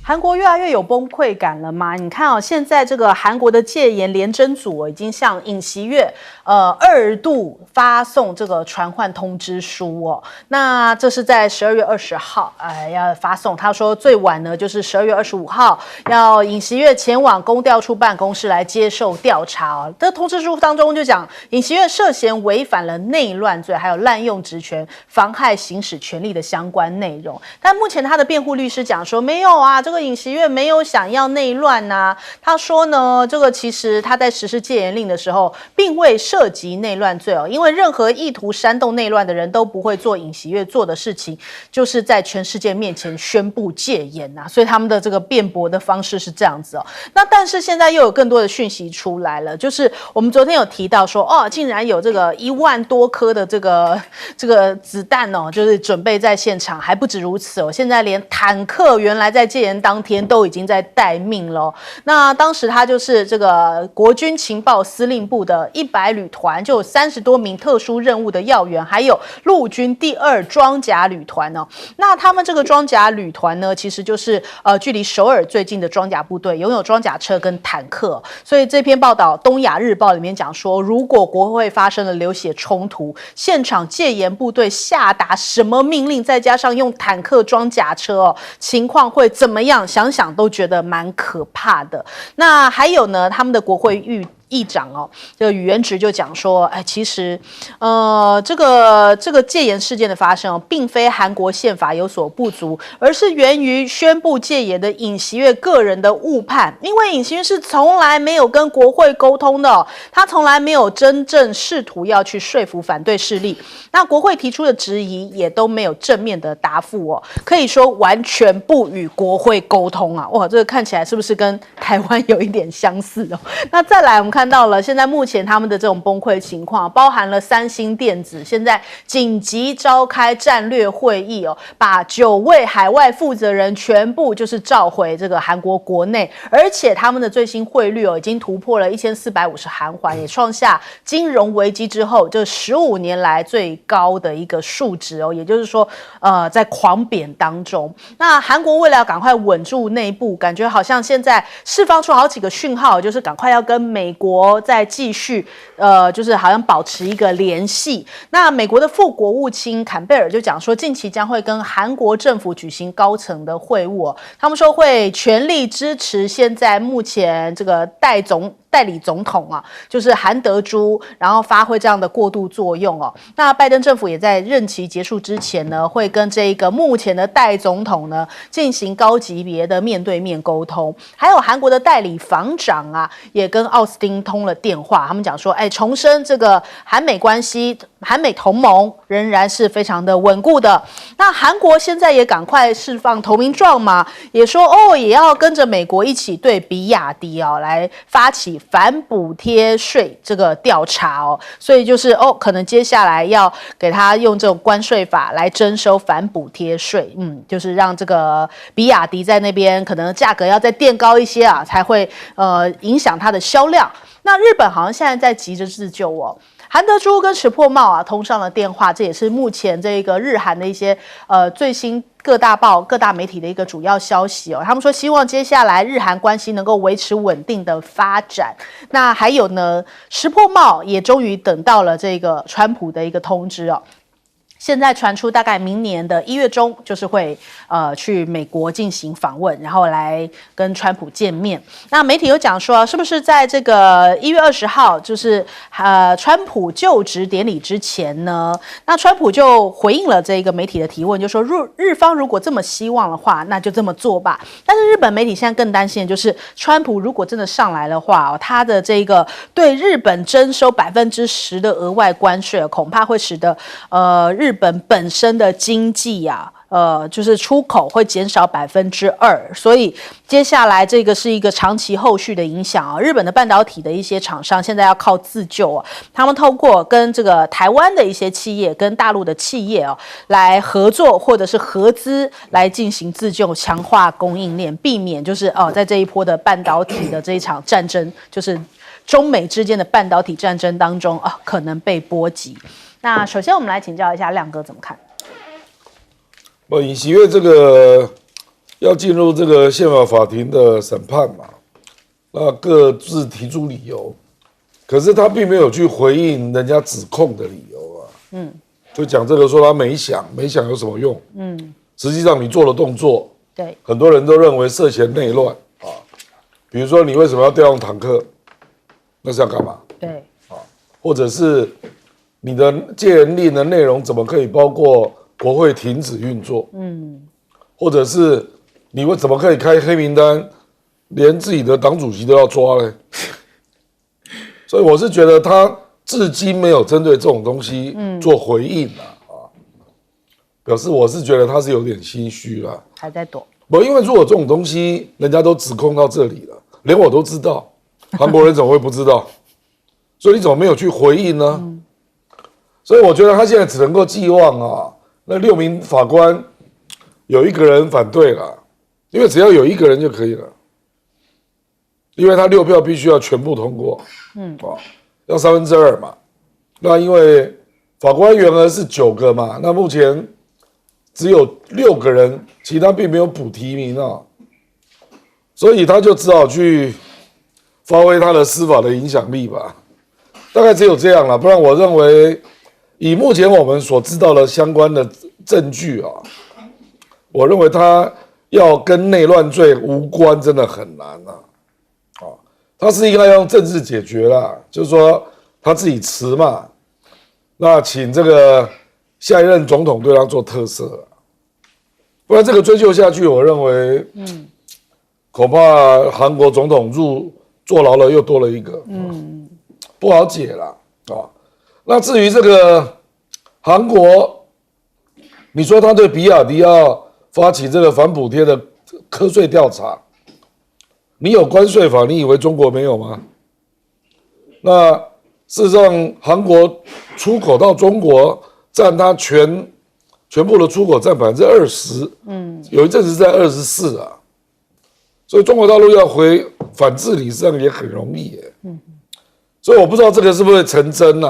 韩国越来越有崩溃感了吗？你看哦，现在这个韩国的戒严联侦组已经向尹锡悦2度发送这个传唤通知书哦。那这是在12月20号，要发送。他说最晚呢就是12月25号，要尹锡悦前往公调处办公室来接受调查哦。这通知书当中就讲，尹锡悦涉嫌违反了内乱罪，还有滥用职权、妨害行使权利的相关内容。但目前他的辩护律师讲说，没有啊，这个尹锡悦没有想要内乱啊。他说呢，这个其实他在实施戒严令的时候，并未涉及内乱罪哦，因为任何意图煽动内乱的人都不会做尹锡悦做的事情，就是在全世界面前宣布戒严啊。所以他们的这个辩驳的方式是这样子哦。那但是现在又有更多的讯息出来了，就是我们昨天有提到说，哦，竟然有这个1万多颗的这个子弹哦，就是准备在现场，还不止如此哦，现在连坦克原来在戒严当天都已经在待命了。那当时他就是这个国军情报司令部的100旅团，就有30多名特殊任务的要员，还有陆军第2装甲旅团哦。那他们这个装甲旅团呢，其实就是距离首尔最近的装甲部队，拥有装甲车跟坦克。所以这篇报道《东亚日报》里面讲说，如果国会发生了流血冲突，现场戒严部队下达什么命令，再加上用坦克装甲车哦，情况会怎么样？想想都觉得蛮可怕的。那还有呢，他们的国会议长哦，这个宇元直就讲说，其实，这个戒严事件的发生哦，并非韩国宪法有所不足，而是源于宣布戒严的尹锡悦个人的误判。因为尹锡悦是从来没有跟国会沟通的哦，他从来没有真正试图要去说服反对势力。那国会提出的质疑也都没有正面的答复哦，可以说完全不与国会沟通啊！哇，这个看起来是不是跟台湾有一点相似哦？那再来，我们看到了现在目前他们的这种崩溃情况，包含了三星电子现在紧急召开战略会议哦，把9位海外负责人全部就是召回这个韩国国内，而且他们的最新汇率哦已经突破了1450韩元，也创下金融危机之后这15年来最高的一个数值哦，也就是说在狂贬当中。那韩国为了要赶快稳住内部，感觉好像现在释放出好几个讯号，就是赶快要跟美国再继续就是好像保持一个联系。那美国的副国务卿坎贝尔就讲说，近期将会跟韩国政府举行高层的会晤哦，他们说会全力支持现在目前这个代理总统啊，就是韩德洙，然后发挥这样的过渡作用哦。那拜登政府也在任期结束之前呢，会跟这个目前的代总统呢进行高级别的面对面沟通。还有韩国的代理防长啊，也跟奥斯汀通了电话，他们讲说，重申这个韩美关系、韩美同盟仍然是非常的稳固的。那韩国现在也赶快释放投名状嘛，也说也要跟着美国一起对比亚迪来发起反补贴税这个调查哦，所以就是可能接下来要给他用这种关税法来征收反补贴税，就是让这个比亚迪在那边可能价格要再垫高一些啊，才会影响它的销量。那日本好像现在在急着自救哦。韩德洙跟石破茂通上了电话，这也是目前这个日韩的一些最新各大报、各大媒体的一个主要消息哦。他们说希望接下来日韩关系能够维持稳定的发展。那还有呢，石破茂也终于等到了这个川普的一个通知哦。现在传出大概明年的1月中就是会去美国进行访问，然后来跟川普见面。那媒体有讲说，是不是在这个1月20号，就是川普就职典礼之前呢？那川普就回应了这个媒体的提问，就说日方如果这么希望的话，那就这么做吧。但是日本媒体现在更担心的就是，川普如果真的上来的话，他的这个对日本征收10%的额外关税，恐怕会使得日本本身的经济就是出口会减少2%，所以接下来这个是一个长期后续的影响日本的半导体的一些厂商现在要靠自救他们透过跟这个台湾的一些企业跟大陆的企业来合作或者是合资来进行自救，强化供应链，避免就是在这一波的半导体的这一场战争，就是中美之间的半导体战争当中可能被波及。那首先我们来请教一下亮哥怎么看？尹锡悦这个要进入这个宪法法庭的审判嘛，那各自提出理由，可是他并没有去回应人家指控的理由啊。就讲这个说他没想有什么用？实际上你做的动作，对，很多人都认为涉嫌内乱啊。比如说你为什么要调用坦克？那是要干嘛？对，或者是你的戒严令的内容怎么可以包括国会停止运作？或者是你怎么可以开黑名单，连自己的党主席都要抓呢？所以我是觉得他至今没有针对这种东西做回应表示我是觉得他是有点心虚啦，还在躲。因为如果这种东西人家都指控到这里了，连我都知道，韩国人怎么会不知道？所以你怎么没有去回应呢？所以我觉得他现在只能够寄望那6名法官有1个人反对了，因为只要有1个人就可以了，因为他6票必须要全部通过，要2/3嘛。那因为法官员额是9个嘛，那目前只有6个人，其他并没有补提名所以他就只好去发挥他的司法的影响力吧，大概只有这样了。不然我认为，以目前我们所知道的相关的证据我认为他要跟内乱罪无关，真的很难他是应该用政治解决啦，就是说他自己辞嘛，那请这个下一任总统对他做特赦不然这个追究下去，我认为，恐怕韩国总统坐牢了又多了1个，不好解了那至于这个韩国，你说他对比亚迪要发起这个反补贴的课税调查，你有关税法，你以为中国没有吗？那事实上，韩国出口到中国占它全部的出口占20%，有一阵子在24所以中国大陆要回反制理实际上也很容易所以我不知道这个是不是会成真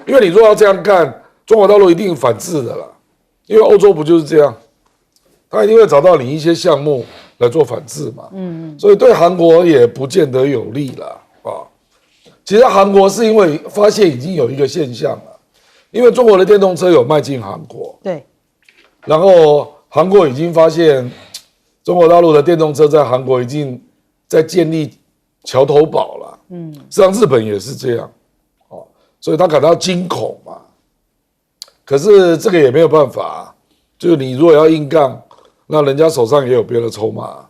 因为你如果要这样干，中国大陆一定反制的啦，因为欧洲不就是这样，他一定会找到你一些项目来做反制嘛，所以对韩国也不见得有利了其实韩国是因为发现已经有一个现象了，因为中国的电动车有卖进韩国，对，然后韩国已经发现中国大陆的电动车在韩国已经在建立桥头堡了，实际上日本也是这样所以他感到惊恐嘛。可是这个也没有办法就是你如果要硬杠，那人家手上也有别的筹码，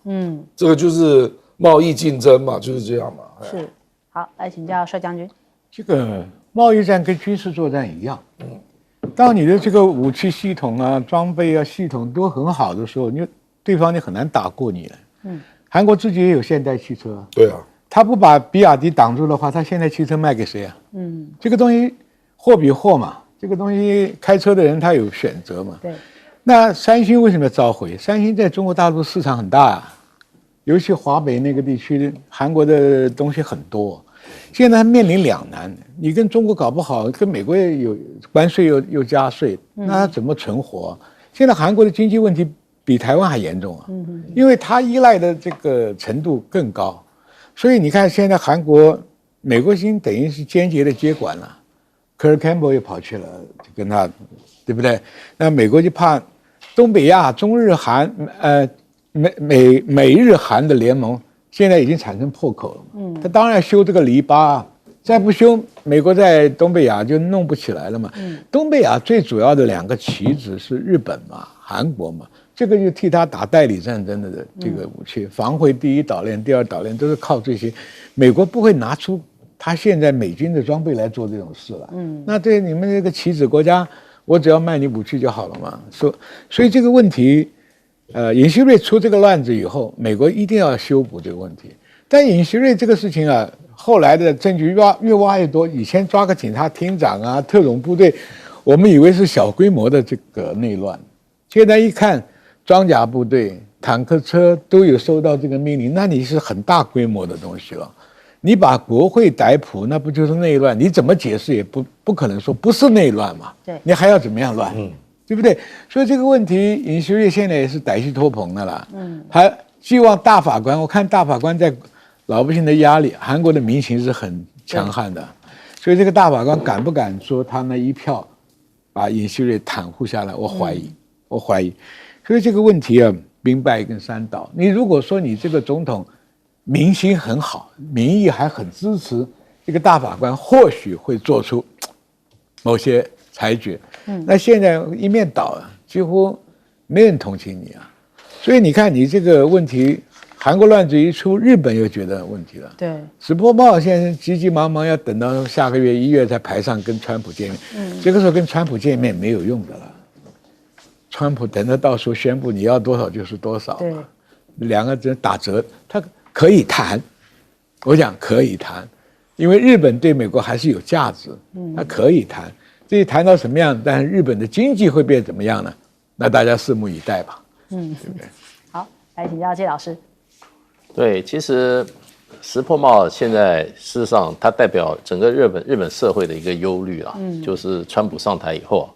这个就是贸易竞争嘛，就是这样嘛。是，好，来请教帅将军。这个贸易战跟军事作战一样，当你的这个武器系统装备系统都很好的时候，对方你很难打过你了。韩国自己也有现代汽车，对啊，他不把比亚迪挡住的话，他现代汽车卖给谁这个东西货比货嘛，这个东西开车的人他有选择嘛。对。那三星为什么要召回？三星在中国大陆市场很大尤其华北那个地区，韩国的东西很多。现在面临两难，你跟中国搞不好，跟美国有关税又加税，那他怎么存活？现在韩国的经济问题比台湾还严重因为它依赖的这个程度更高，所以你看现在韩国美国星等于是间接的接管了，科尔坎伯也跑去了，就跟他，对不对？那美国就怕东北亚、中日韩美日韩的联盟现在已经产生破口了他当然要修这个篱笆再不修，美国在东北亚就弄不起来了嘛。东北亚最主要的2个棋子是日本嘛、韩国嘛，这个就替他打代理战争的这个武器，防卫第一岛链、第二岛链都是靠这些。美国不会拿出他现在美军的装备来做这种事了。那对你们这个棋子国家，我只要卖你武器就好了嘛。所以这个问题，尹锡悦出这个乱子以后，美国一定要修补这个问题。但尹锡悦这个事情后来的证据越挖越多。以前抓个警察厅长特种部队，我们以为是小规模的这个内乱，现在一看，装甲部队、坦克车都有收到这个命令，那你是很大规模的东西了。你把国会逮捕，那不就是内乱？你怎么解释也不可能说不是内乱嘛？对，你还要怎么样乱？对不对？所以这个问题，尹锡悦现在也是歹戏拖棚的啦。他希望大法官，我看大法官在老百姓的压力，韩国的民情是很强悍的，所以这个大法官敢不敢说他那一票把尹锡悦袒护下来？我怀疑。所以这个问题啊，兵败跟山倒。你如果说你这个总统民心很好，民意还很支持，这个大法官或许会做出某些裁决。那现在一面倒了，几乎没人同情你啊。所以你看，你这个问题，韩国乱子一出，日本又觉得有问题了。对，石破茂现在急急忙忙要等到下个月1月才排上跟川普见面，这个时候跟川普见面没有用的了。川普等到到时候宣布你要多少就是多少嘛，两个人打折，他可以谈，我讲可以谈，因为日本对美国还是有价值，他可以谈。至于谈到什么样，但是日本的经济会变怎么样呢？那大家拭目以待吧。对不对？好，来请教谢老师。对，其实石破茂现在事实上它代表整个日本社会的一个忧虑啦，就是川普上台以后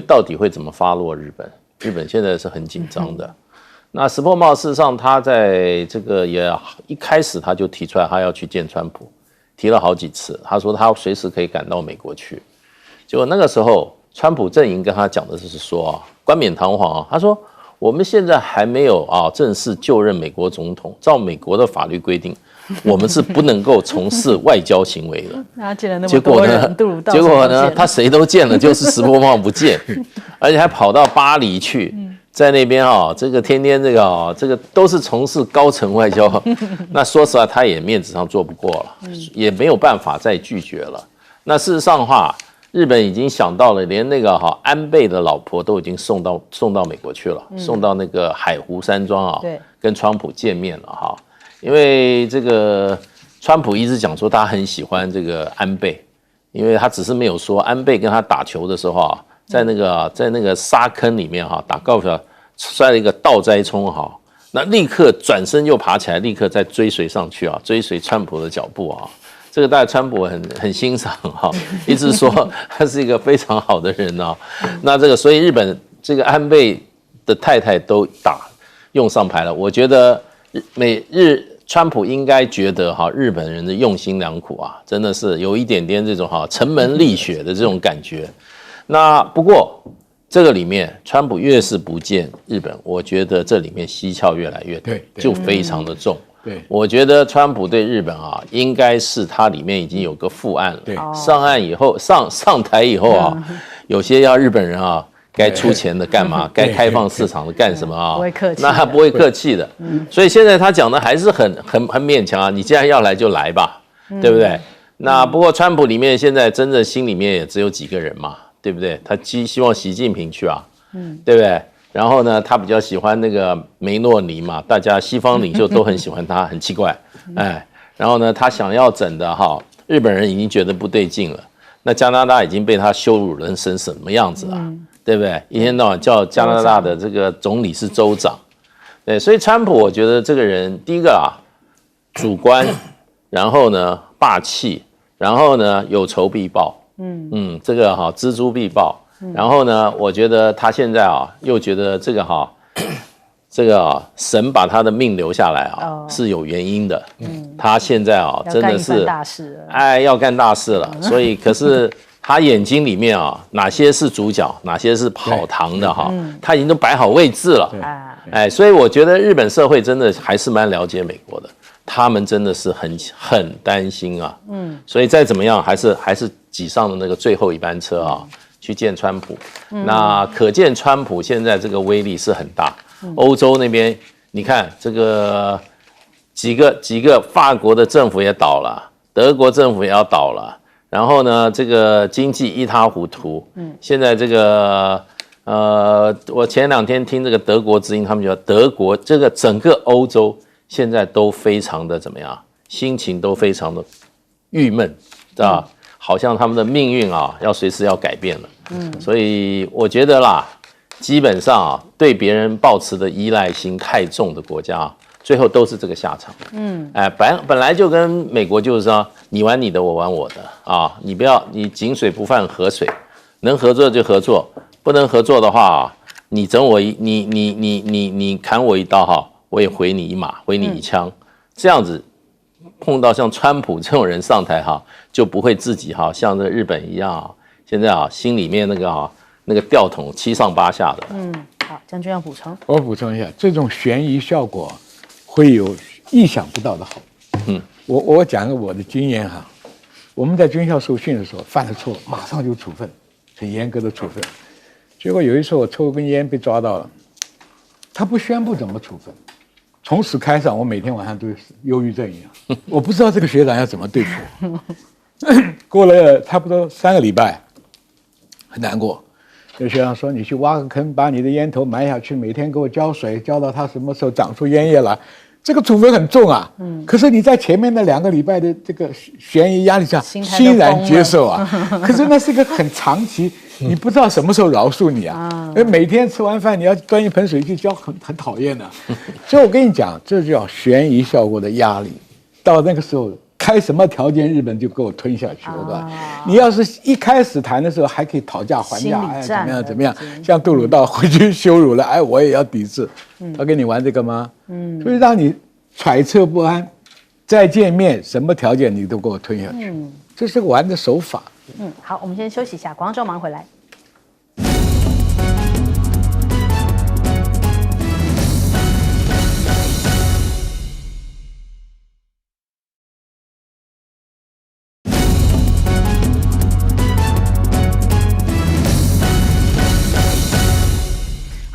到底会怎么发落日本？日本现在是很紧张的。那石破茂事实上他在这个也一开始他就提出来他要去见川普，提了好几次，他说他随时可以赶到美国去。结果那个时候，川普阵营跟他讲的就是说冠冕堂皇他说我们现在还没有正式就任美国总统，照美国的法律规定，我们是不能够从事外交行为的。他见了那么多人，结果呢，他谁都见了，就是石破茂不见，而且还跑到巴黎去，在那边这个天天这个都是从事高层外交。那说实话，他也面子上做不过了，也没有办法再拒绝了。那事实上的话，日本已经想到了，连那个安倍的老婆都已经送到美国去了，送到那个海湖山庄跟川普见面了因为这个川普一直讲说他很喜欢这个安倍，因为他只是没有说安倍跟他打球的时候在那个沙坑里面打高尔夫球摔了一个倒栽葱那立刻转身又爬起来，立刻再追随上去追随川普的脚步这个大概川普很欣赏一直说他是一个非常好的人那这个所以日本这个安倍的太太都用上牌了。我觉得川普应该觉得日本人的用心良苦真的是有一点点这种城门立雪的这种感觉。那不过这个里面川普越是不见日本，我觉得这里面蹊跷越来越多，就非常的重。对，我觉得川普对日本应该是他里面已经有个副案了。对，上岸以后上台以后有些要日本人该出钱的干嘛，该开放市场的干什么不会客气，那他不会客气的。所以现在他讲的还是很勉强你既然要来就来吧，对不对？那不过川普里面现在真的心里面也只有几个人嘛，对不对？他希望习近平去对不对？然后呢，他比较喜欢那个梅诺尼嘛，大家西方领袖都很喜欢他，很奇怪，然后呢，他想要整的日本人已经觉得不对劲了。那加拿大已经被他羞辱人成什么样子了，对不对？一天到晚叫加拿大的这个总理是州长，对，所以川普我觉得这个人，第一个主观，然后呢霸气，然后呢有仇必报，这个锱铢必报。然后呢，我觉得他现在又觉得这个神把他的命留下来是有原因的。他现在真的是要干大事了。所以可是他眼睛里面哪些是主角，哪些是跑堂的他已经都摆好位置了。所以我觉得日本社会真的还是蛮了解美国的，他们真的是很担心所以再怎么样还是挤上了那个最后一班车去见川普。那可见川普现在这个威力是很大。欧洲那边你看这个几个法国的政府也倒了，德国政府也要倒了，然后呢这个经济一塌糊涂。现在这个我前2天听这个德国之音，他们觉得德国这个整个欧洲现在都非常的怎么样，心情都非常的郁闷好像他们的命运要随时要改变了。所以我觉得啦，基本上对别人抱持的依赖心太重的国家最后都是这个下场。本来就跟美国就是说，你玩你的，我玩我的你不要，你井水不犯河水，能合作就合作，不能合作的话，你你砍我一刀哈，我也回你一马，回你一枪，这样子碰到像川普这种人上台哈，就不会自己哈像这日本一样啊，现在啊心里面那个吊桶七上八下的。好，将军要补充。我补充一下，这种悬疑效果会有意想不到的好。我讲个我的经验哈，我们在军校受训的时候犯了错，马上就处分，很严格的处分。结果有一次我抽根烟被抓到了，他不宣布怎么处分，从此开始我每天晚上都是忧郁症一样，我不知道这个学长要怎么对付我。过了差不多3个礼拜，很难过。有学长说：“你去挖个坑，把你的烟头埋下去，每天给我浇水，浇到它什么时候长出烟叶来。”这个处分很重啊。可是你在前面的2个礼拜的这个悬疑压力下，欣然接受啊。可是那是一个很长期，你不知道什么时候饶恕你啊。每天吃完饭你要端一盆水去浇，很讨厌的。所以我跟你讲，这叫悬疑效果的压力。到那个时候，开什么条件，日本就给我吞下去了，对吧？你要是一开始谈的时候还可以讨价还价，哎，怎么样？像杜鲁道回去羞辱了，哎，我也要抵制。他跟你玩这个吗？所以让你揣测不安。再见面，什么条件你都给我吞下去。这是个玩的手法。好，我们先休息一下，广州马上回来。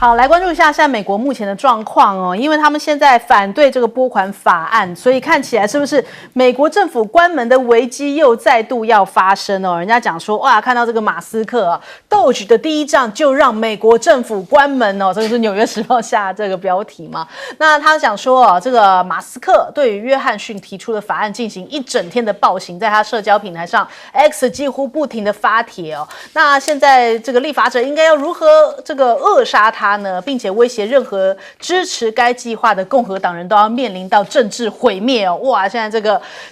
好，来关注一下现在美国目前的状况哦，因为他们现在反对这个拨款法案，所以看起来是不是美国政府关门的危机又再度要发生哦？人家讲说，哇，看到这个马斯克啊 ，Doge 的第一仗就让美国政府关门哦，这个是《纽约时报》下这个标题嘛。那他讲说，这个马斯克对于约翰逊提出的法案进行一整天的暴行，在他社交平台上 X 几乎不停的发帖哦。那现在这个立法者应该要如何这个扼杀他呢，并且威胁任何支持该计划的共和党人都要面临到政治毁灭哦！哇，现在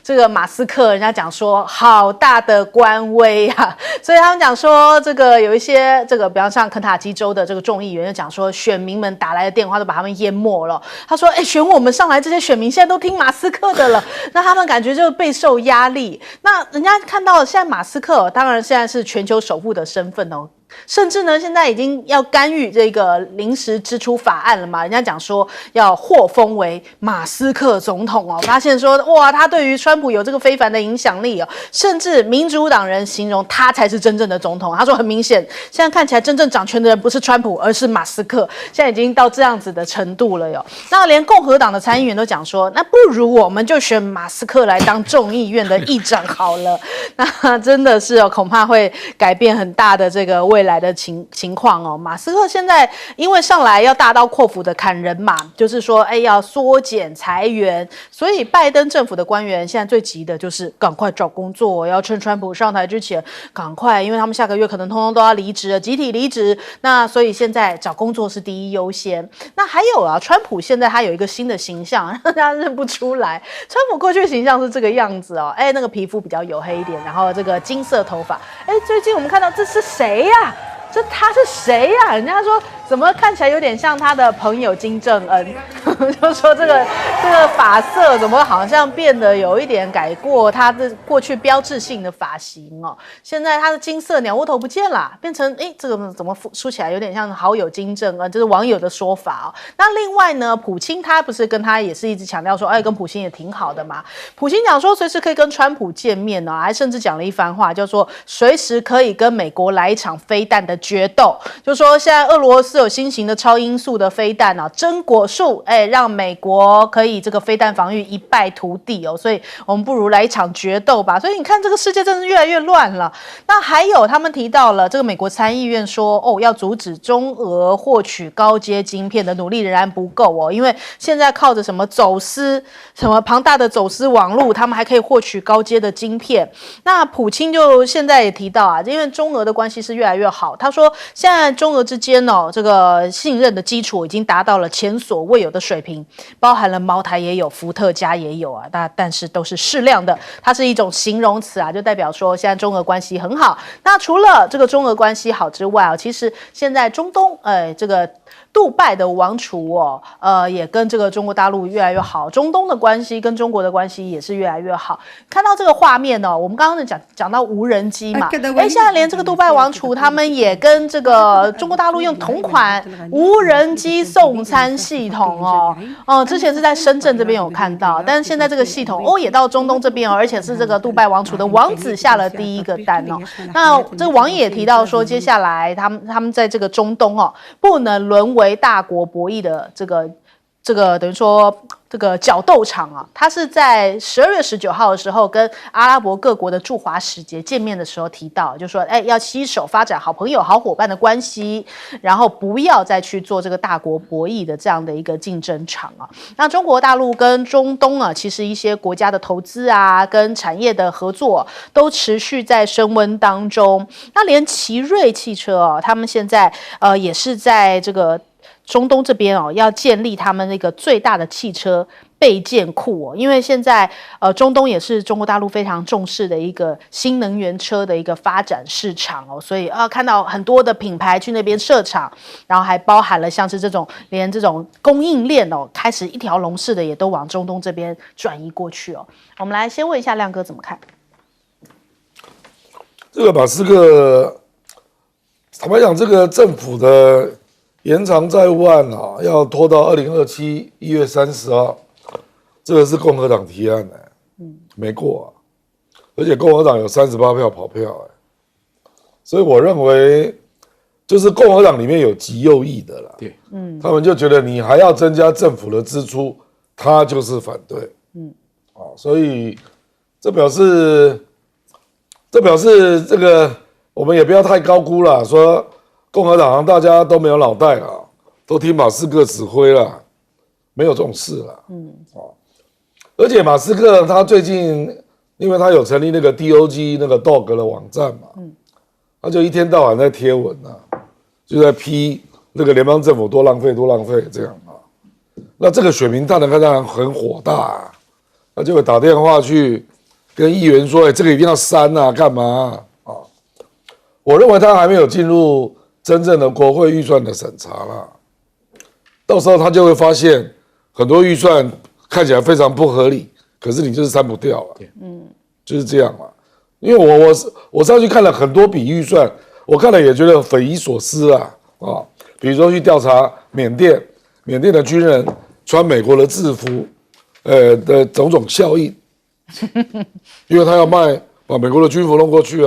这个马斯克，人家讲说好大的官威啊，所以他们讲说这个有一些这个，比方像肯塔基州的这个众议员就讲说，选民们打来的电话都把他们淹没了。他说，选我们上来这些选民现在都听马斯克的了，那他们感觉就备受压力。那人家看到现在马斯克，当然现在是全球首富的身份哦。甚至呢，现在已经要干预这个临时支出法案了嘛？人家讲说要获封为马斯克总统哦，发现说哇，他对于川普有这个非凡的影响力哦，甚至民主党人形容他才是真正的总统。他说很明显，现在看起来真正掌权的人不是川普，而是马斯克，现在已经到这样子的程度了哟。那连共和党的参议员都讲说，那不如我们就选马斯克来当众议院的议长好了。那真的是哦，恐怕会改变很大的这个未来的情况哦。马斯克现在因为上来要大刀阔斧的砍人嘛，就是说要缩减裁员，所以拜登政府的官员现在最急的就是赶快找工作，要趁川普上台之前赶快，因为他们下个月可能通通都要离职了，集体离职。那所以现在找工作是第一优先。那还有啊，川普现在他有一个新的形象，让大家认不出来。川普过去的形象是这个样子哦，那个皮肤比较黝黑一点，然后这个金色头发。最近我们看到这是谁呀？他是谁呀？人家说怎么看起来有点像他的朋友金正恩，就说这个发色怎么好像变得有一点改过他的过去标志性的发型哦。现在他的金色鸟窝头不见了，变成这个怎么梳起来有点像好友金正恩，这是网友的说法哦。那另外呢，普京他不是跟他也是一直强调说，跟普京也挺好的嘛。普京讲说随时可以跟川普见面哦，还甚至讲了一番话，就说随时可以跟美国来一场飞弹的决斗，就说现在俄罗斯有新型的超音速的飞弹啊，真果树，让美国可以这个飞弹防御一败涂地哦，所以我们不如来一场决斗吧。所以你看这个世界真是越来越乱了。那还有他们提到了这个美国参议院说，要阻止中俄获取高阶晶片的努力仍然不够哦，因为现在靠着什么走私，什么庞大的走私网路，他们还可以获取高阶的晶片。那普京就现在也提到啊，因为中俄的关系是越来越好，他说现在中俄之间这个信任的基础已经达到了前所未有的水水平，包含了茅台也有，伏特加也有啊，但是都是适量的，它是一种形容词啊，就代表说现在中俄关系很好。那除了这个中俄关系好之外啊，其实现在中东这个杜拜的王储也跟这个中国大陆越来越好，中东的关系跟中国的关系也是越来越好。看到这个画面我们刚刚讲到无人机嘛，现在连这个杜拜王储他们也跟这个中国大陆用同款无人机送餐系统之前是在深圳这边有看到，但是现在这个系统也到中东这边而且是这个杜拜王储的王子下了第一个单那这个网友也提到说，接下来他们在这个中东不能沦为大国博弈的这个等于说这个角斗场他是在12月19号的时候跟阿拉伯各国的驻华使节见面的时候提到，就说要携手发展好朋友、好伙伴的关系，然后不要再去做这个大国博弈的这样的一个竞争场那中国大陆跟中东其实一些国家的投资跟产业的合作都持续在升温当中。那连奇瑞汽车他们现在也是在这个中东这边要建立他们那个最大的汽车备件库因为现在中东也是中国大陆非常重视的一个新能源车的一个发展市场所以看到很多的品牌去那边设厂，然后还包含了像是连这种供应链开始一条龙式的也都往中东这边转移过去我们来先问一下亮哥怎么看这个马斯克，坦白讲，这个政府的延长债务案要拖到2027 1月30号，这个是共和党提案的，没过而且共和党有38票跑票所以我认为就是共和党里面有极右翼的啦，对，他们就觉得你还要增加政府的支出，他就是反对，所以这表示这个我们也不要太高估了，说共和党大家都没有脑袋了，都听马斯克指挥了，没有这种事了。而且马斯克他最近，因为他有成立那个 DOG 那个 Dog 的网站嘛，他就一天到晚在贴文就在批那个联邦政府多浪费这样那这个选民当然很火大他就会打电话去跟议员说，这个一定要删干嘛我认为他还没有进入真正的国会预算的审查啦，到时候他就会发现很多预算看起来非常不合理，可是你就是删不掉就是这样嘛。因为我上去看了很多笔预算，我看了也觉得匪夷所思比如说去调查缅甸的军人穿美国的制服的种种效应，因为他要把美国的军服弄过去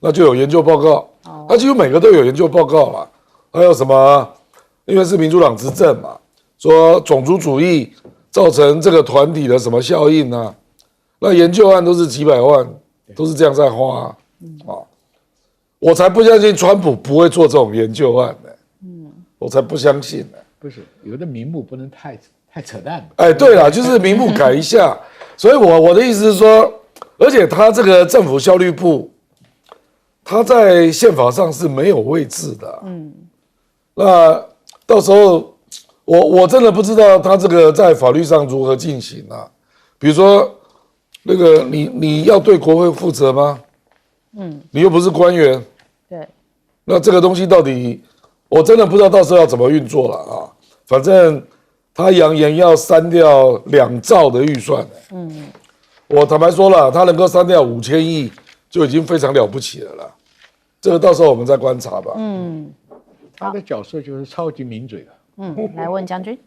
那就有研究报告，他几乎每个都有研究报告啦。还有什么？因为是民主党执政嘛，说种族主义造成这个团体的什么效应那研究案都是几百万，都是这样在花我才不相信川普不会做这种研究案我才不相信不是有的名目不能太扯淡对了，就是名目改一下。所以我的意思是说，而且他这个政府效率部。他在宪法上是没有位置的那到时候我真的不知道他这个在法律上如何进行比如说那个你要对国会负责吗？你又不是官员，对，那这个东西到底我真的不知道到时候要怎么运作了反正他扬言要删掉2兆的预算我坦白说了，他能够删掉5000亿就已经非常了不起了啦。这个到时候我们再观察吧。他的角色就是超级名嘴来问将军，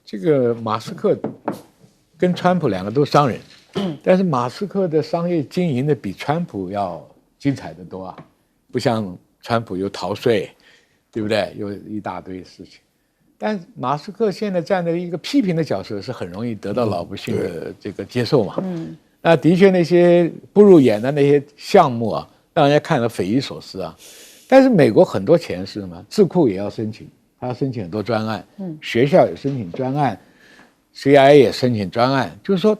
这个马斯克跟川普两个都商人，但是马斯克的商业经营的比川普要精彩得多不像川普有逃税，对不对？有一大堆事情。但马斯克现在站在一个批评的角色，是很容易得到老百姓的这个接受嘛。那的确那些不入眼的那些项目让人家看了匪夷所思但是美国很多钱是什么？智库也要申请，他要申请很多专案，学校也申请专案 ，CIA 也申请专案，就是说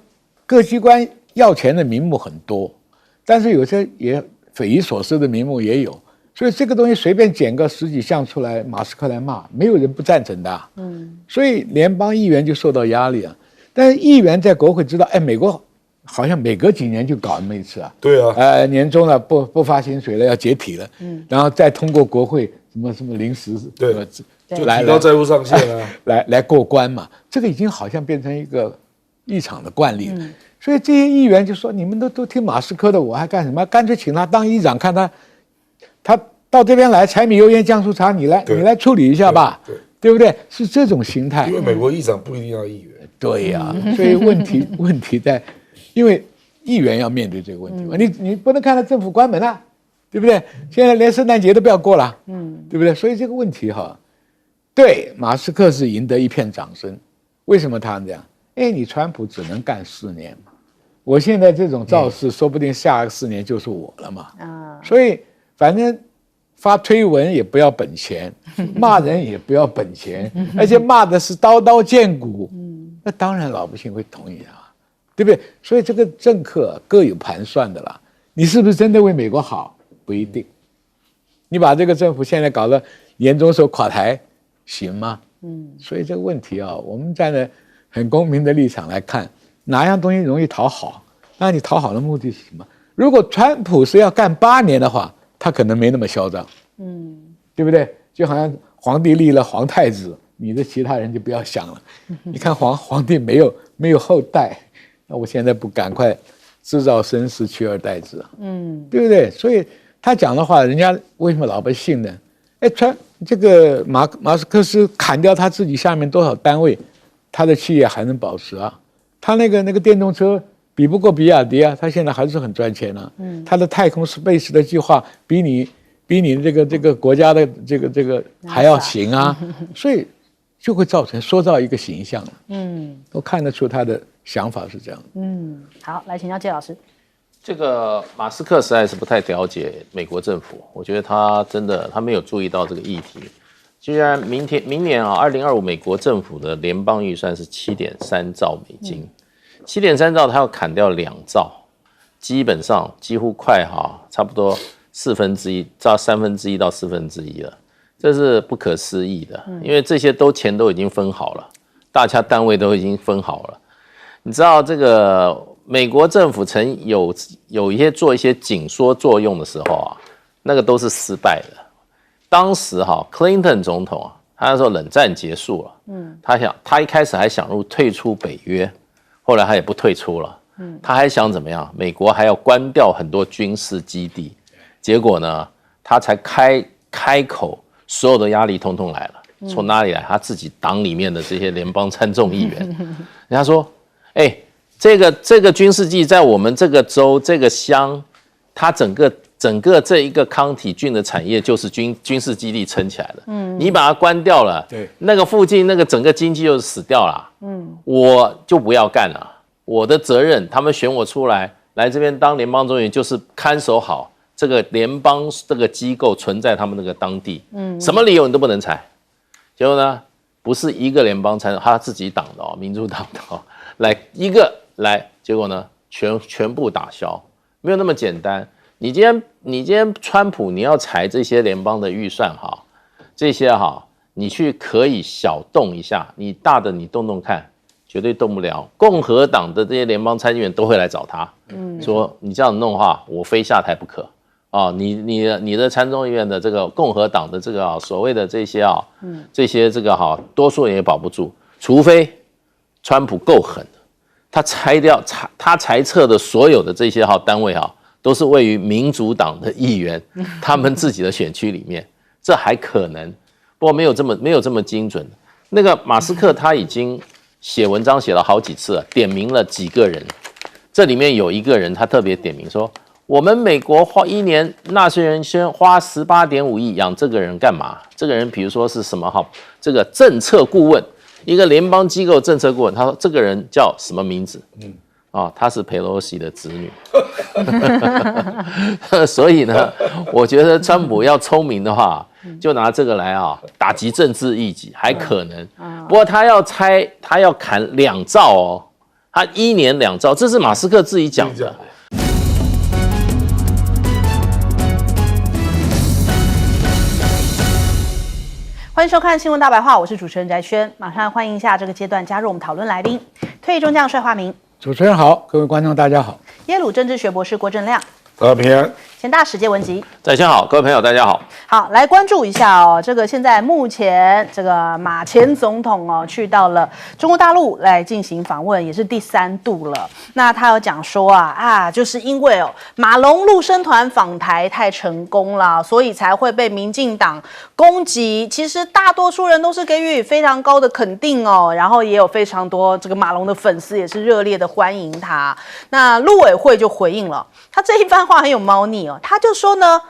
各机关要钱的名目很多，但是有些也匪夷所思的名目也有，所以这个东西随便捡个10几项出来，马斯克来骂，没有人不赞成的啊。所以联邦议员就受到压力啊。但是议员在国会知道，哎，美国好像每隔几年就搞那么一次啊。对啊，年终了不发薪水了，要解体了，然后再通过国会什么临时对就提高债务上限啊，来过关嘛。这个已经好像变成一个议场的惯例了。所以这些议员就说：“你们都听马斯克的，我还干什么？干脆请他当议长，看他到这边来，柴米油盐酱醋茶，你来处理一下吧，对不对？是这种心态。因为美国议长不一定要议员。对呀，所以问题在，因为议员要面对这个问题嘛，你不能看到政府关门了，对不对？现在连圣诞节都不要过了，对不对？所以这个问题哈，对马斯克是赢得一片掌声。为什么他这样？哎，你川普只能干4年嘛，我现在这种造势，说不定下个4年就是我了嘛。所以反正发推文也不要本钱，骂人也不要本钱，而且骂的是刀刀见骨，那当然老百姓会同意啊，对不对？所以这个政客各有盘算的啦。你是不是真的为美国好？不一定。你把这个政府现在搞得年终时候垮台，行吗？所以这个问题啊，我们站在很公平的立场来看，哪样东西容易讨好？那你讨好的目的是什么？如果川普是要干8年的话，他可能没那么嚣张，对不对？就好像皇帝立了皇太子，你的其他人就不要想了。你看皇帝没有后代，那我现在不赶快制造绅士取而代之啊？对不对？所以他讲的话，人家为什么老百姓呢？哎，这个马斯克斯砍掉他自己下面多少单位，他的企业还能保持啊？他那个电动车比不过比亚迪啊，他现在还是很赚钱啊。他的太空 space 的计划比你这个国家的这个还要行啊，所以就会塑造一个形象。都看得出他的想法是这样。好，来请教介老师。这个马斯克实在是不太了解美国政府，我觉得他没有注意到这个议题。既然明年啊，2025美国政府的联邦预算是7.3兆美金，7.3兆他要砍掉2兆，基本上几乎快差不多1/4到1/3到1/4了，这是不可思议的，因为这些钱都已经分好了，大家单位都已经分好了。你知道这个美国政府曾有做一些紧缩作用的时候啊，那个都是失败的。当时Clinton 总统他那时候冷战结束了，他一开始还想退出北约，后来他也不退出了，他还想怎么样？美国还要关掉很多军事基地，结果呢，他才开口，所有的压力通通来了，从哪里来？他自己党里面的这些联邦参众议员，人家说，这个军事基地在我们这个州这个乡，它整个这一个county郡的产业就是军事基地撑起来的。你把它关掉了，对，那个附近那个整个经济就死掉了。我就不要干了。我的责任，他们选我出来这边当联邦众议员，就是看守好这个联邦这个机构存在他们那个当地。什么理由你都不能采。结果呢，不是一个联邦参众，他自己党的民主党的来，结果呢全部打消，没有那么简单。你今天川普你要裁这些联邦的预算这些你去可以小动一下，你大的你动动看，绝对动不了。共和党的这些联邦参议员都会来找他，说你这样弄的话，我非下台不可你的参众议院的这个共和党的这个所谓的这些这个多数人也保不住，除非川普够狠，他裁撤的所有的这些单位都是位于民主党的议员他们自己的选区里面，这还可能，不过没有这么精准。那个马斯克他已经写文章写了好几次了，点名了几个人，这里面有一个人他特别点名说，我们美国一年纳税人先花18.5亿养这个人干嘛？这个人比如说是什么这个政策顾问，一个联邦机构政策顾问，他说这个人叫什么名字？他是佩洛西的子女。所以呢，我觉得川普要聪明的话，就拿这个来打击政治异己，还可能。不过他要砍2兆他1年2兆，这是马斯克自己讲的。欢迎收看《新闻大白话》，我是主持人翟轩，马上欢迎一下这个阶段加入我们讨论来宾，退役中将帅华明，主持人好，各位观众大家好。耶鲁政治学博士郭正亮，大家平安。前大使谢文吉，在先好，各位朋友大家好。好，来关注一下哦，这个现在目前这个马前总统哦去到了中国大陆来进行访问，也是第3度了。那他有讲说就是因为马龙陆生团访台太成功了，所以才会被民进党攻击。其实大多数人都是给予非常高的肯定哦，然后也有非常多这个马龙的粉丝也是热烈的欢迎他。那陆委会就回应了，他这一番话很有猫腻哦，他就说呢。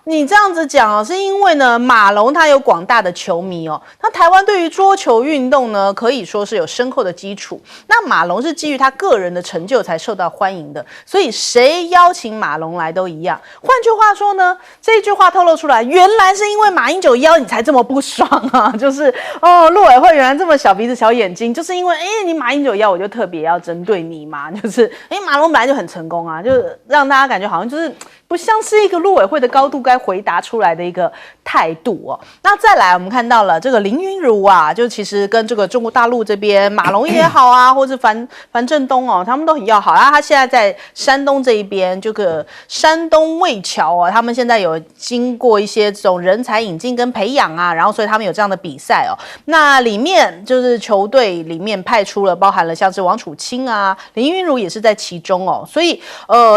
你这样子讲是因为呢，马龙他有广大的球迷哦。那台湾对于桌球运动呢，可以说是有深厚的基础。那马龙是基于他个人的成就才受到欢迎的，所以谁邀请马龙来都一样。换句话说呢，这一句话透露出来，原来是因为马英九邀你才这么不爽啊！就是陆委会原来这么小鼻子小眼睛，就是因为你马英九邀我就特别要针对你嘛，就是马龙本来就很成功啊，就让大家感觉好像就是不像是一个陆委会的高度该回答出来的一个态度哦。那再来，我们看到了这个林昀儒就其实跟这个中国大陆这边马龙也好啊，或是樊振东他们都很要好啊。他现在在山东这一边，这个山东魏桥他们现在有经过一些这种人才引进跟培养啊，然后所以他们有这样的比赛那里面就是球队里面派出了包含了像是王楚钦啊，林昀儒也是在其中所以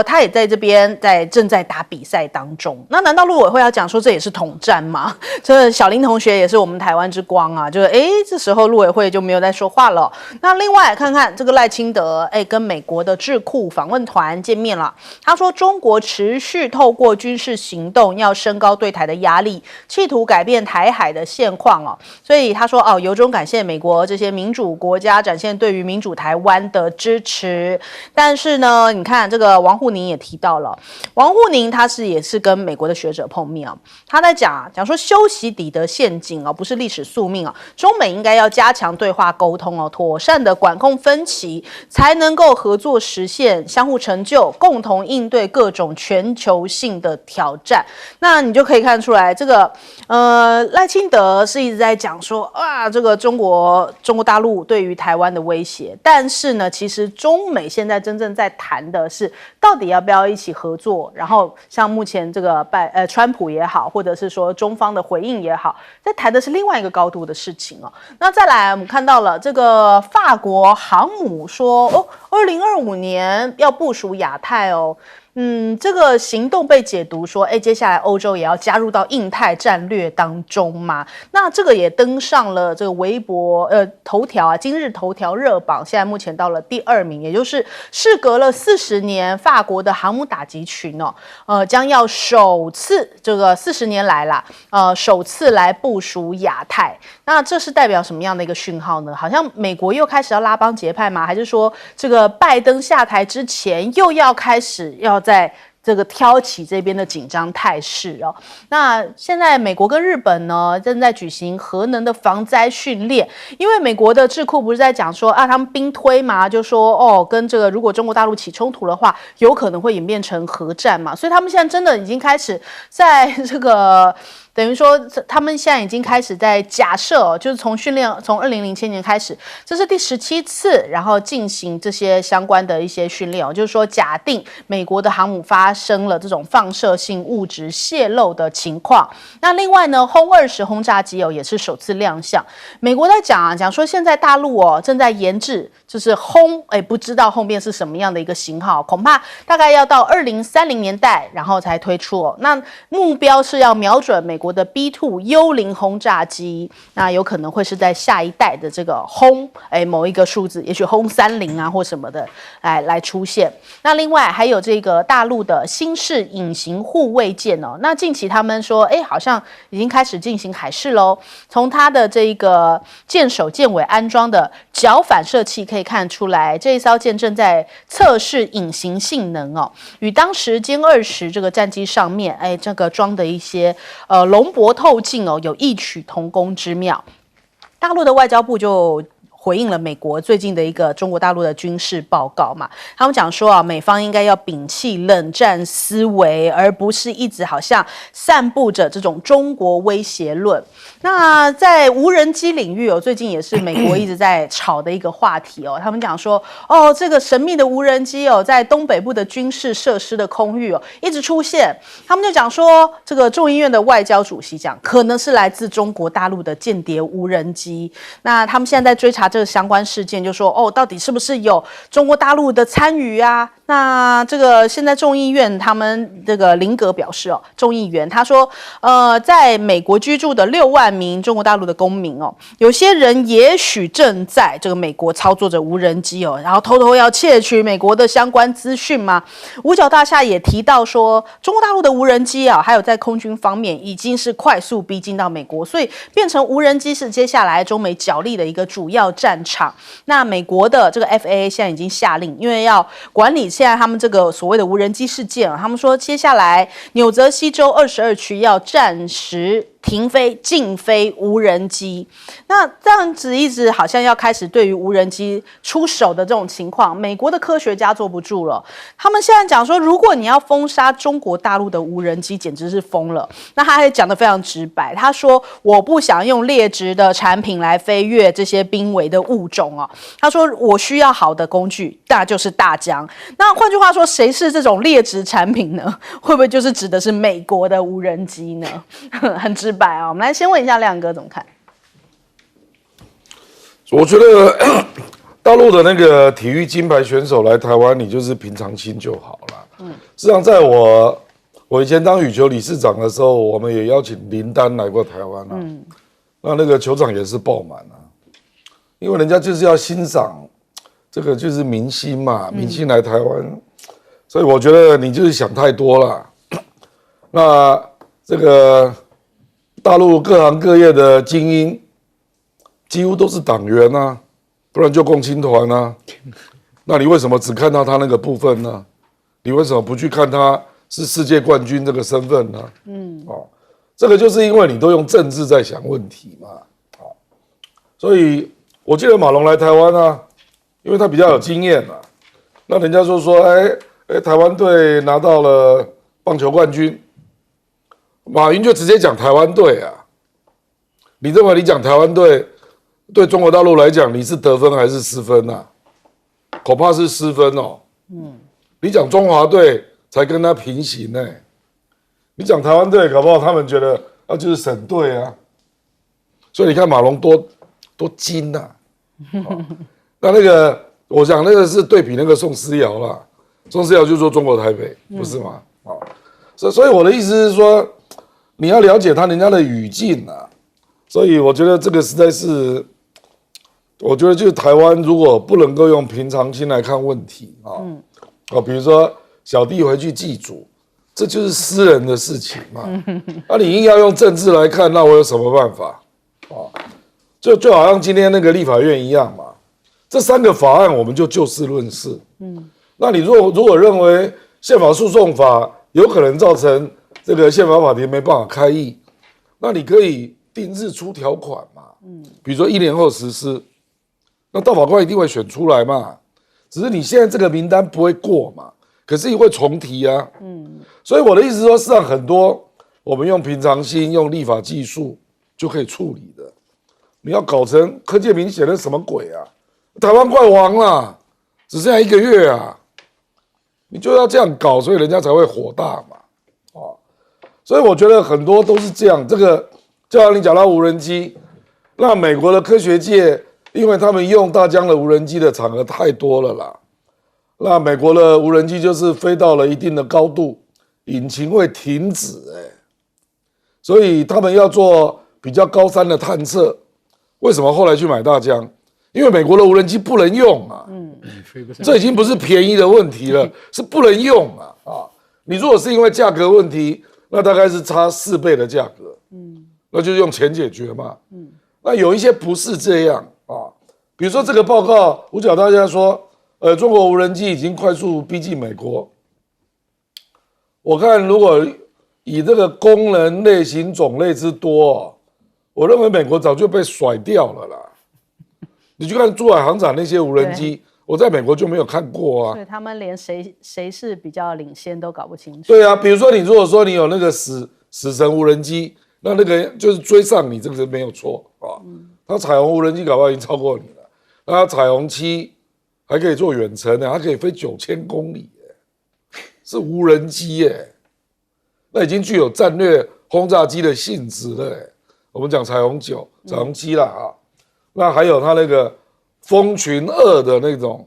他也在这边正在打比赛当中。那难道陆委会要讲说这也是统战吗？这小林同学也是我们台湾之光啊，就是这时候陆委会就没有在说话了。那另外看看这个赖清德跟美国的智库访问团见面了，他说中国持续透过军事行动要升高对台的压力，企图改变台海的现况所以他说由衷感谢美国这些民主国家展现对于民主台湾的支持。但是呢，你看这个王沪宁也提到了，王沪宁他也是跟美国的学者碰面他在讲说修习底德陷阱不是历史宿命中美应该要加强对话沟通妥善的管控分歧，才能够合作实现相互成就，共同应对各种全球性的挑战。那你就可以看出来，这个赖清德是一直在讲说这个中国大陆对于台湾的威胁，但是呢，其实中美现在真正在谈的是到底要不要一起合作，然后像目前这个川普也好，或者是说中方的回应也好，在谈的是另外一个高度的事情那再来，我们看到了这个法国航母说2025年要部署亚太这个行动被解读说，接下来欧洲也要加入到印太战略当中嘛？那这个也登上了这个微博头条今日头条热榜，现在目前到了第2名，也就是事隔了40年，法国的航母打击群将要首次这个40年来啦，首次来部署亚太。那这是代表什么样的一个讯号呢？好像美国又开始要拉帮结派吗？还是说这个拜登下台之前又要开始要在这个挑起这边的紧张态势那现在美国跟日本呢正在举行核能的防灾训练，因为美国的智库不是在讲说他们兵推嘛，就说跟这个如果中国大陆起冲突的话，有可能会演变成核战嘛，所以他们现在真的已经开始在这个。等于说，他们现在已经开始在假设就是从训练，从2007年开始，这是第17次，然后进行这些相关的一些训练就是说，假定美国的航母发生了这种放射性物质泄漏的情况。那另外呢，轰20轰炸机也是首次亮相。美国在讲说，现在大陆正在研制，就是轰，不知道后面是什么样的一个型号，恐怕大概要到2030年代，然后才推出那目标是要瞄准美国的 B2 幽灵轰炸机，那有可能会是在下一代的这个轰某一个数字，也许轰30啊或什么的来出现。那另外还有这个大陆的新式隐形护卫舰那近期他们说好像已经开始进行海试咯。从它的这个舰首舰尾安装的角反射器可以看出来，这一艘舰正在测试隐形性能与当时歼20这个战机上面这个装的一些龙箔透镜有异曲同工之妙。大陆的外交部就回应了美国最近的一个中国大陆的军事报告嘛。他们讲说啊，美方应该要摒弃冷战思维，而不是一直好像散布着这种中国威胁论。那在无人机领域最近也是美国一直在炒的一个话题他们讲说这个神秘的无人机在东北部的军事设施的空域一直出现。他们就讲说，这个众议院的外交主席讲，可能是来自中国大陆的间谍无人机。那他们现在在追查这个相关事件，就说到底是不是有中国大陆的参与啊？那这个现在众议院他们这个林格表示众议员他说，在美国居住的6万名中国大陆的公民有些人也许正在这个美国操作着无人机然后偷偷要窃取美国的相关资讯吗？五角大厦也提到说，中国大陆的无人机还有在空军方面已经是快速逼近到美国，所以变成无人机是接下来中美角力的一个主要战场。那美国的这个 FAA 现在已经下令，因为要管理现在他们这个所谓的无人机事件他们说接下来纽泽西州22区要暂时停飞、禁飞无人机。那这样子一直好像要开始对于无人机出手的这种情况，美国的科学家坐不住了。他们现在讲说，如果你要封杀中国大陆的无人机，简直是疯了。那他还讲得非常直白，他说我不想用劣质的产品来飞越这些濒危的物种他说我需要好的工具，那就是大疆。那换句话说，谁是这种劣质产品呢？会不会就是指的是美国的无人机呢？很直白我们来先问一下亮哥怎么看？我觉得大陆的那个体育金牌选手来台湾，你就是平常心就好了。事实上，在我以前当羽球理事长的时候，我们也邀请林丹来过台湾那个球场也是爆满因为人家就是要欣赏这个就是明星嘛，明星来台湾，所以我觉得你就是想太多了。那这个大陆各行各业的精英几乎都是党员不然就共青团那你为什么只看到他那个部分呢？你为什么不去看他是世界冠军这个身份呢？这个就是因为你都用政治在想问题嘛。所以我记得马龙来台湾因为他比较有经验那人家就说台湾队拿到了棒球冠军，马云就直接讲台湾队你认为你讲台湾队对中国大陆来讲，你是得分还是失分恐怕是失分你讲中华队才跟他平行你讲台湾队，搞不好他们觉得就是省队所以你看马龙多精那个我想那个是对比那个宋思尧啦，宋思尧就说中国台北不是吗？所以我的意思是说，你要了解他人家的语境所以我觉得这个实在是，我觉得就是台湾如果不能够用平常心来看问题比如说小弟回去祭祖，这就是私人的事情嘛你硬要用政治来看，那我有什么办法就好像今天那个立法院一样嘛，这3个法案我们就事论事那你如果认为宪法诉讼法有可能造成这个宪法法庭没办法开议，那你可以定日出条款嘛比如说1年后实施，那大法官一定会选出来嘛，只是你现在这个名单不会过嘛，可是也会重提所以我的意思是说，事实上很多我们用平常心用立法技术就可以处理的，你要搞成柯建铭写的什么鬼台湾快亡了，只剩下1个月你就要这样搞，所以人家才会火大嘛所以我觉得很多都是这样。这个就像你讲到无人机，那美国的科学界，因为他们用大疆的无人机的场合太多了啦，那美国的无人机就是飞到了一定的高度，引擎会停止所以他们要做比较高山的探测。为什么后来去买大疆？因为美国的无人机不能用这已经不是便宜的问题了，是不能用你如果是因为价格问题，那大概是差4倍的价格那就是用钱解决嘛那有一些不是这样比如说这个报告，五角大家说中国无人机已经快速逼近美国。我看如果以这个功能类型种类之多我认为美国早就被甩掉了啦你去看珠海航展那些无人机，我在美国就没有看过啊。对，他们连谁是比较领先都搞不清楚。对啊，比如说你如果说你有那个死神无人机，那个就是追上你，这个是没有错啊。它彩虹无人机搞不好已经超过你了，那它彩虹7还可以做远程的，它可以飞9000公里，是无人机耶，那已经具有战略轰炸机的性质了。我们讲彩虹9、彩虹7啦啊，那还有它那个蜂群2的那种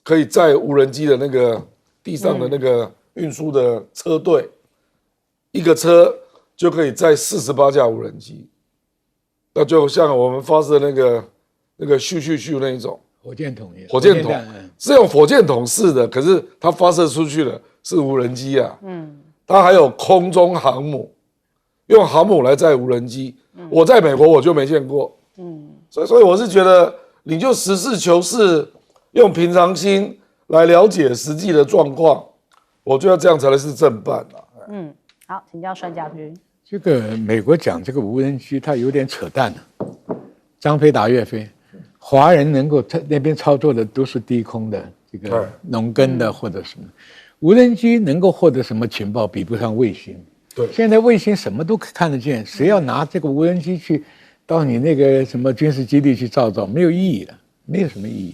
可以载无人机的那个地上的那个运输的车队，一个车就可以载48架无人机，那就像我们发射那个咻咻咻那一种火箭筒，是用火箭筒式的，可是它发射出去的是无人机啊。它还有空中航母，用航母来载无人机。我在美国我就没见过。所以我是觉得你就实事求是，用平常心来了解实际的状况，我觉得这样才是正办啊。好，请教专家君。这个美国讲这个无人机，它有点扯淡了。张飞打岳飞，华人能够那边操作的都是低空的这个农耕的或者什么，无人机能够获得什么情报，比不上卫星。对，现在卫星什么都看得见，谁要拿这个无人机去到你那个什么军事基地去照，没有意义的，没有什么意义。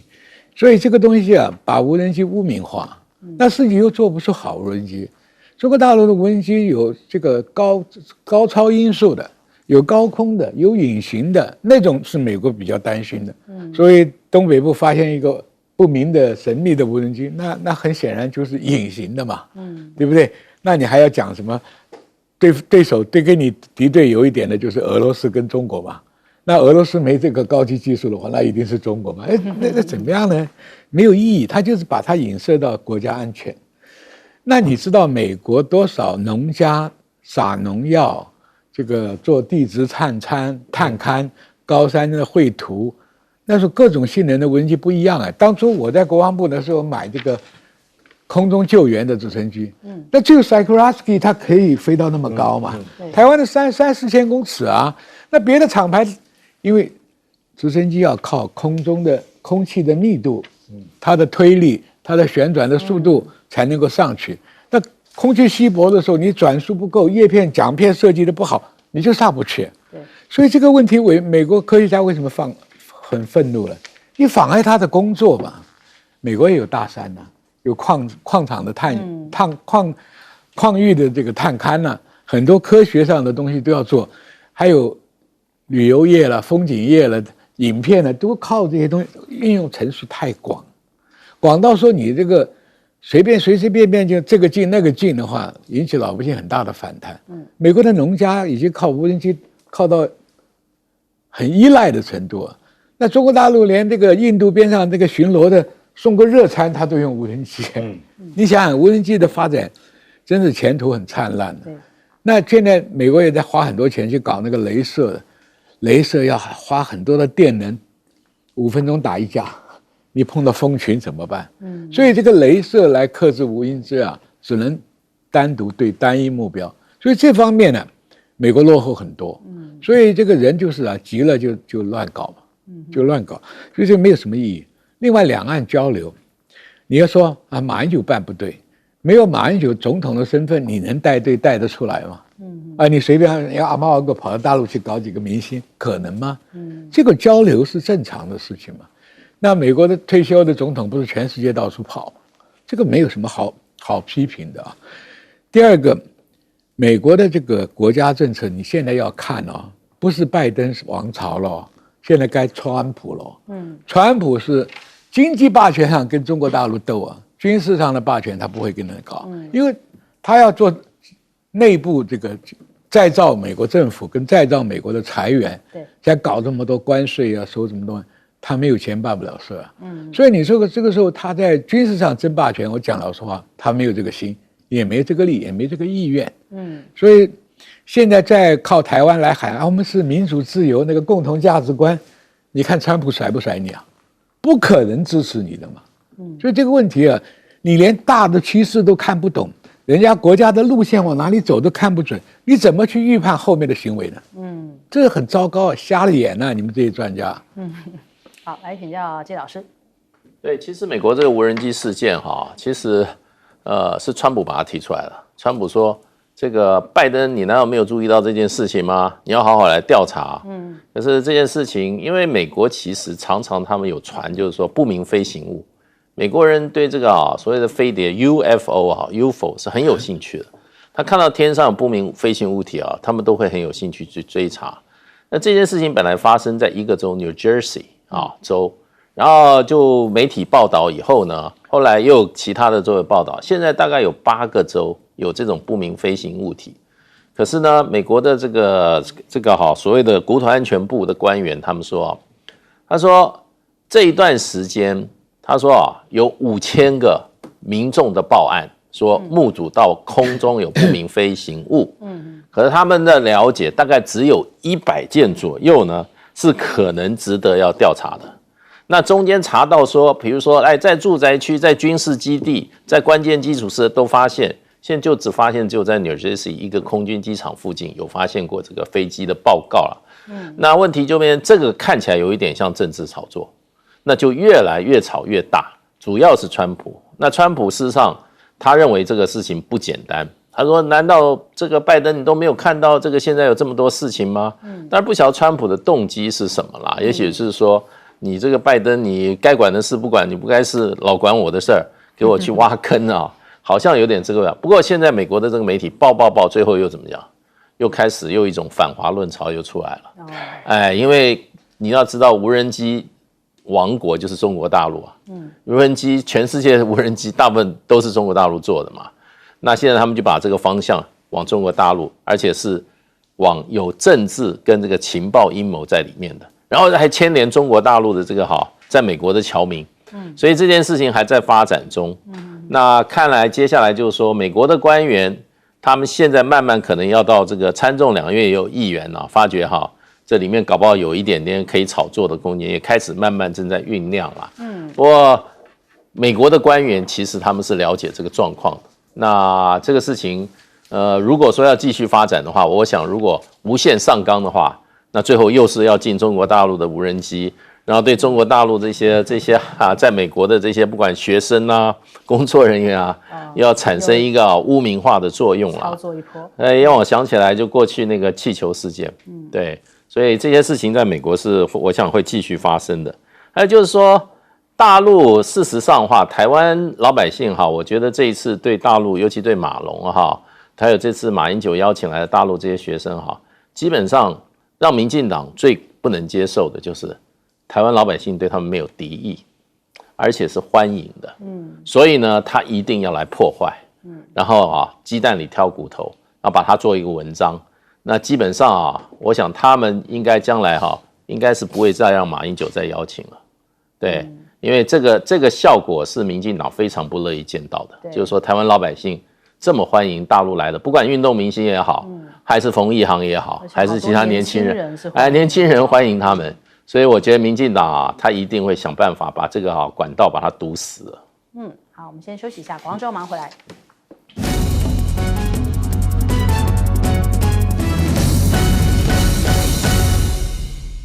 所以这个东西啊，把无人机污名化，那自己又做不出好无人机。中国大陆的无人机有这个高超音速的，有高空的，有隐形的，那种是美国比较担心的。所以东北部发现一个不明的神秘的无人机，那很显然就是隐形的嘛，对不对？那你还要讲什么？对手跟你敌对有一点的就是俄罗斯跟中国嘛。那俄罗斯没这个高级技术的话，那一定是中国嘛。那怎么样呢？没有意义，他就是把它影射到国家安全。那你知道美国多少农家撒农药，这个做地质探勘、高山的绘图，那是各种性能的无人机不一样啊。当初我在国防部的时候买这个空中救援的直升机，那只有 Sikorsky 它可以飞到那么高嘛。台湾的3-4千公尺啊，那别的厂牌，因为直升机要靠空中的空气的密度，它的推力，它的旋转的速度才能够上去。那空气稀薄的时候，你转速不够，叶片桨片设计的不好，你就上不去。所以这个问题，美国科学家为什么很愤怒了？你妨碍他的工作嘛。美国也有大山呐，有矿场的矿域的这个探勘呐，很多科学上的东西都要做，还有旅游业了、风景业了、影片了，都靠这些东西，应用层数太广到说你这个随便就这个进那个进的话，引起老百姓很大的反弹。美国的农家已经靠无人机靠到很依赖的程度啊。那中国大陆连这个印度边上这个巡逻的送个热餐，他都用无人机。你想想，无人机的发展真是前途很灿烂的。那现在美国也在花很多钱去搞那个雷射要花很多的电能，5分钟打一架。你碰到蜂群怎么办？所以这个雷射来克制无人机啊，只能单独对单一目标。所以这方面呢，美国落后很多。所以这个人就是啊，急了就乱搞嘛，就乱搞，所以这没有什么意义。另外，两岸交流，你要说啊，马英九办不对，没有马英九总统的身份，你能带队带得出来吗？你随便要阿猫阿狗跑到大陆去搞几个明星，可能吗？这个交流是正常的事情嘛。那美国的退休的总统不是全世界到处跑，这个没有什么好批评的啊。第二个，美国的这个国家政策，你现在要看哦，不是拜登王朝了，现在该川普了。川普是经济霸权上跟中国大陆斗啊，军事上的霸权他不会跟人搞，因为他要做内部这个再造美国政府跟再造美国的财源，再搞这么多关税啊，收这么多。他没有钱办不了事啊，所以你说这个时候他在军事上争霸权，我讲老实话，他没有这个心，也没这个力，也没这个意愿，所以现在再靠台湾来喊啊，我们是民主自由那个共同价值观，你看川普甩不甩你啊？不可能支持你的嘛，所以这个问题啊，你连大的趋势都看不懂，人家国家的路线往哪里走都看不准，你怎么去预判后面的行为呢？这很糟糕啊，瞎了眼啊，你们这些专家。好，来请教季老师。对，其实美国这个无人机事件其实是川普把它提出来的。川普说，这个拜登，你难道没有注意到这件事情吗？你要好好来调查。可是这件事情，因为美国其实常常他们有传，就是说不明飞行物，美国人对这个所谓的飞碟 UFO 是很有兴趣的。他看到天上有不明飞行物体他们都会很有兴趣去追查。那这件事情本来发生在一个州 New Jersey 州，然后就媒体报道以后呢，后来又有其他的州有报道，现在大概有8个州有这种不明飞行物体。可是呢，美国的这个所谓的国土安全部的官员他们说他说这一段时间，他说有5000个民众的报案，说目睹到空中有不明飞行物。可是他们的了解大概只有100件左右呢，是可能值得要调查的。那中间查到说，比如说，在住宅区、在军事基地、在关键基础设施都发现，现在就只发现只有在 New Jersey 一个空军机场附近有发现过这个飞机的报告了。那问题就变成这个看起来有一点像政治炒作，那就越来越炒越大。主要是川普，那川普事实上他认为这个事情不简单。他说：“难道这个拜登你都没有看到这个现在有这么多事情吗？”当然不晓得川普的动机是什么啦，也许是说你这个拜登你该管的事不管，你不该是老管我的事儿，给我去挖坑好像有点这个。不过现在美国的这个媒体报，最后又怎么样？又开始又一种反华论潮又出来了。因为你要知道无人机王国就是中国大陆无人机全世界的无人机大部分都是中国大陆做的嘛。那现在他们就把这个方向往中国大陆，而且是往有政治跟这个情报阴谋在里面的，然后还牵连中国大陆的这个在美国的侨民。所以这件事情还在发展中。那看来接下来就是说，美国的官员他们现在慢慢可能要到这个参众两院也有议员发觉这里面搞不好有一点点可以炒作的空间，也开始慢慢正在酝酿了。不过美国的官员其实他们是了解这个状况的。那这个事情，如果说要继续发展的话，我想如果无限上纲的话，那最后又是要进中国大陆的无人机，然后对中国大陆这些在美国的这些不管学生工作人员要产生一个污名化的作用操作一波。让我想起来就过去那个气球事件。对，所以这些事情在美国是我想会继续发生的。还有就是说，大陆事实上台湾老百姓我觉得这一次对大陆，尤其对马龙还有这次马英九邀请来的大陆这些学生基本上让民进党最不能接受的就是台湾老百姓对他们没有敌意，而且是欢迎的。所以呢，他一定要来破坏。然后鸡蛋里挑骨头，然后把它做一个文章。那基本上我想他们应该将来应该是不会再让马英九再邀请了。对。因为这个效果是民进党非常不乐意见到的，就是说台湾老百姓这么欢迎大陆来的，不管运动明星也好，还是冯翊航也好，还是其他年轻人，年轻人欢迎他们，所以我觉得民进党他一定会想办法把这个管道把它堵死了。好，我们先休息一下，广州马上回来。